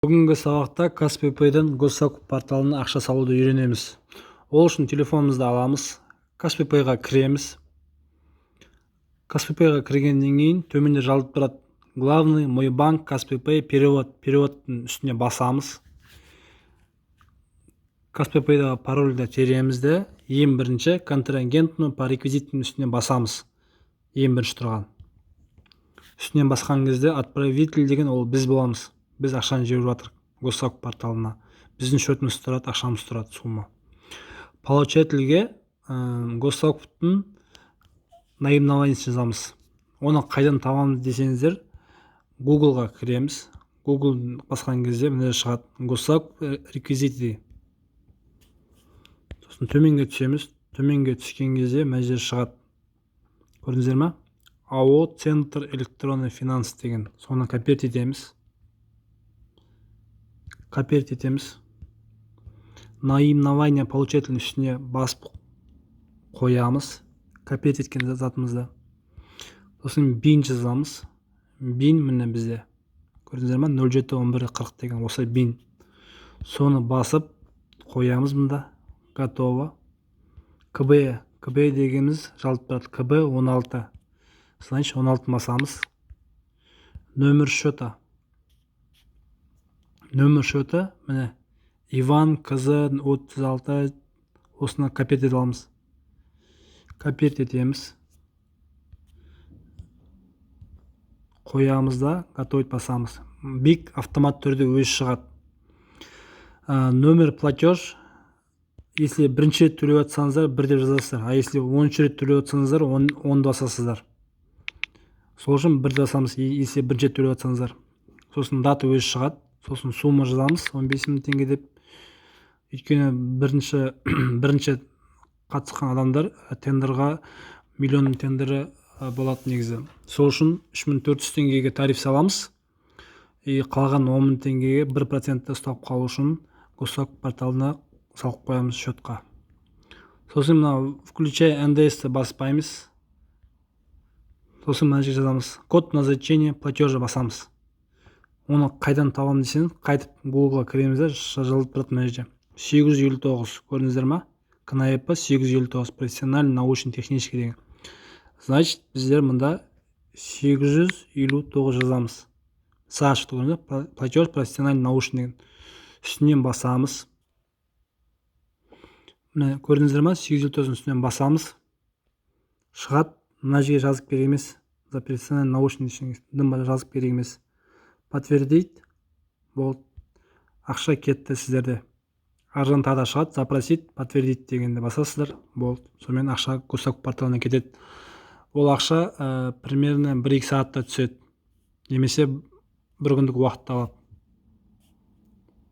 Бүгінгі сабақта Kaspi.pay'dan Gossakop порталына ақша салуды үйренеміз. Ол үшін телефонымызды аламыз, Kaspi.pay'ға кіреміз. Kaspi.pay'ға кіргеннен кейін төменде жазылып тұрады главный мой банк Kaspi.pay переводтың үстіне басамыз. Kaspi.pay'дағы парольді тереміз де ең бірінші контрагентну по реквизиттің үстіне басамыз. Ең бірінші тұрған. Үстінен басқан кезде отправитель деген ол біз боламыз. Біз ақшаны жіберіп жатырмыз Gossakop порталына. Біздің счетымыз тұрады, ақшамыз тұрады, сумма. Получательге Gossakop'тың наименованиесін жазамыз. Оны қайдан табамыз десеңіздер, Google'ға кіреміз. Google басқан кезде мына шығады Gossakop реквизиты. Сосын төменге түсеміз. Төменге түскен кезде мына жер шығады. Көрдіңіздер ме? АО Центр электронный финанс деген. Соны копировать етеміз. Копировать етеміз. Наименование получатель үстіне басып қоямыз. Копировать еткен затымызды. Сосын бин жазамыз. Бин міне бізде. Көрдіңіздер ме? 071140 деген осы бин. Соны басып қоямыз мұнда. Готово. КБ дегеніміз жалып тұрады. КБ 16. Значит 16 басамыз. Номер счета. Номер счета міне Иван КЗ 36. Осыны копировать ете аламыз. Копировать етеміз. Қоямыз да готовить басамыз. Бик автомат түрде өзі шығады. Номер платеж. Если бірінші рет төлеп жатсаңыздар, бір деп жазасыздар. А если 10 рет төлеп жатсаңыздар, 10 басасыздар. Сол үшін бір басамыз, если бірінші рет төлеп жатсаңыздар. Сосын дата өзі шығады. Сосын сумма жазамыз, 15 000 теңге деп. Өйткені бірінші қатысқан адамдар тендерға миллион тендері болады негізі. Сол үшін 3400 теңгеге тариф саламыз. Қалған 10 000 теңгеге 1% ұстап қалу үшін Gossakop порталына салып қоямыз счетқа. Сосын мына включай НДС-ті баспаймыз. Сосын мына жерге жазамыз. Код назначения платежа басамыз. Оны қайдан табамын десеңіз, қайтып Google-ға кіреміз де жазылып тұрады мына жерде. 859 көрдіңіздер ма? КНАЕП 859 профессиональный научно-технический деген. Значит, біздер мұнда 859 жазамыз. Саш көрдіңіздер? Платеж профессиональный научный деген. Үстінен басамыз. Міне көрдіңіздер ма? 859 үстінен басамыз. Шығады. Мына жерге жазып керек емес. За профессиональный научный дым жазып керек емес. Подтвердить. Болды. Ақша кетті сіздерде. Аржан тағы да шығады. Запросить, подтвердить дегенде басасыздар. Болды. Сонымен ақша Gossakop порталына кетеді. Ол ақша примерно 1-2 сағатта түседі. Немесе бір күндік уақытта алады.